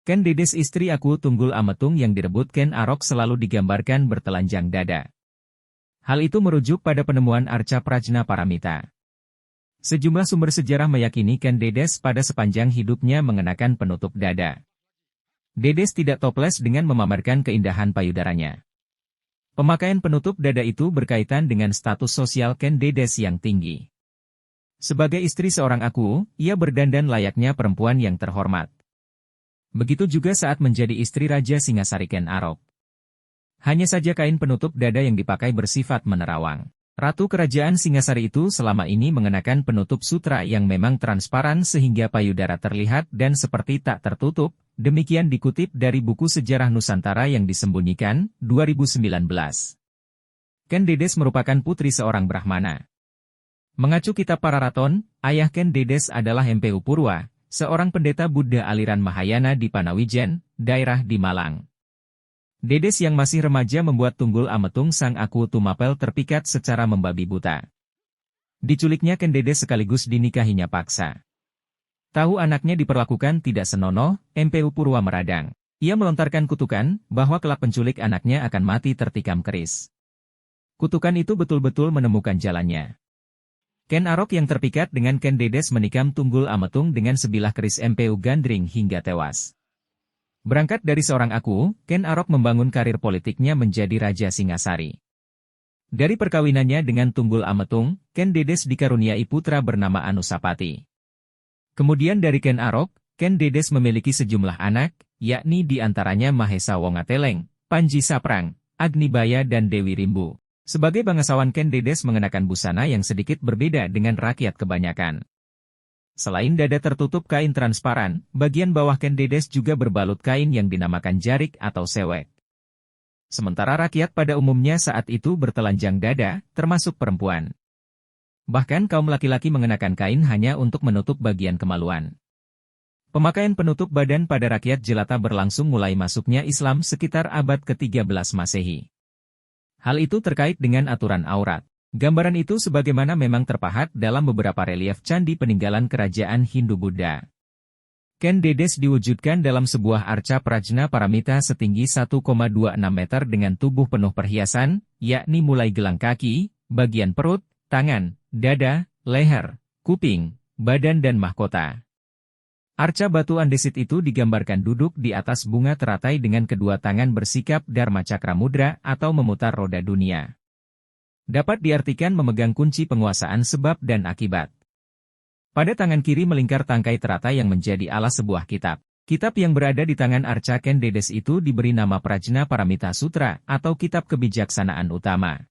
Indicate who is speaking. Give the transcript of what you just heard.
Speaker 1: Ken Dedes istri aku Tunggul Ametung yang direbut Ken Arok selalu digambarkan bertelanjang dada. Hal itu merujuk pada penemuan arca Prajna Paramita. Sejumlah sumber sejarah meyakini Ken Dedes pada sepanjang hidupnya mengenakan penutup dada. Dedes tidak toples dengan memamerkan keindahan payudaranya. Pemakaian penutup dada itu berkaitan dengan status sosial Ken Dedes yang tinggi. Sebagai istri seorang aku, ia berdandan layaknya perempuan yang terhormat. Begitu juga saat menjadi istri Raja Singasari Ken Arok. Hanya saja kain penutup dada yang dipakai bersifat menerawang. Ratu Kerajaan Singasari itu selama ini mengenakan penutup sutra yang memang transparan sehingga payudara terlihat dan seperti tak tertutup, demikian dikutip dari buku Sejarah Nusantara yang disembunyikan, 2019. Ken Dedes merupakan putri seorang Brahmana. Mengacu kitab Pararaton, ayah Ken Dedes adalah Empehu Purwa, seorang pendeta Buddha aliran Mahayana di Panawijen, daerah di Malang. Dedes yang masih remaja membuat Tunggul Ametung sang aku Tumapel terpikat secara membabi buta. Diculiknya Ken Dedes sekaligus dinikahinya paksa. Tahu anaknya diperlakukan tidak senonoh, Empehu Purwa meradang. Ia melontarkan kutukan bahwa kelak penculik anaknya akan mati tertikam keris. Kutukan itu betul-betul menemukan jalannya. Ken Arok yang terpikat dengan Ken Dedes menikam Tunggul Ametung dengan sebilah keris Empehu Gandring hingga tewas. Berangkat dari seorang aku, Ken Arok membangun karir politiknya menjadi Raja Singasari. Dari perkawinannya dengan Tunggul Ametung, Ken Dedes dikaruniai putra bernama Anusapati. Kemudian dari Ken Arok, Ken Dedes memiliki sejumlah anak, yakni diantaranya Mahesa Wongateleng, Panji Saprang, Agnibaya dan Dewi Rimbu. Sebagai bangsawan Ken Dedes mengenakan busana yang sedikit berbeda dengan rakyat kebanyakan. Selain dada tertutup kain transparan, bagian bawah Ken Dedes juga berbalut kain yang dinamakan jarik atau sewek. Sementara rakyat pada umumnya saat itu bertelanjang dada, termasuk perempuan. Bahkan kaum laki-laki mengenakan kain hanya untuk menutup bagian kemaluan. Pemakaian penutup badan pada rakyat jelata berlangsung mulai masuknya Islam sekitar abad ke-13 Masehi. Hal itu terkait dengan aturan aurat. Gambaran itu sebagaimana memang terpahat dalam beberapa relief candi peninggalan kerajaan Hindu-Buddha. Ken Dedes diwujudkan dalam sebuah arca Prajna Paramita setinggi 1,26 meter dengan tubuh penuh perhiasan, yakni mulai gelang kaki, bagian perut, tangan, dada, leher, kuping, badan dan mahkota. Arca batu andesit itu digambarkan duduk di atas bunga teratai dengan kedua tangan bersikap Dharma Cakra Mudra atau memutar roda dunia. Dapat diartikan memegang kunci penguasaan sebab dan akibat. Pada tangan kiri melingkar tangkai teratai yang menjadi alas sebuah kitab. Kitab yang berada di tangan arca Ken Dedes itu diberi nama Prajna Paramita Sutra atau Kitab Kebijaksanaan Utama.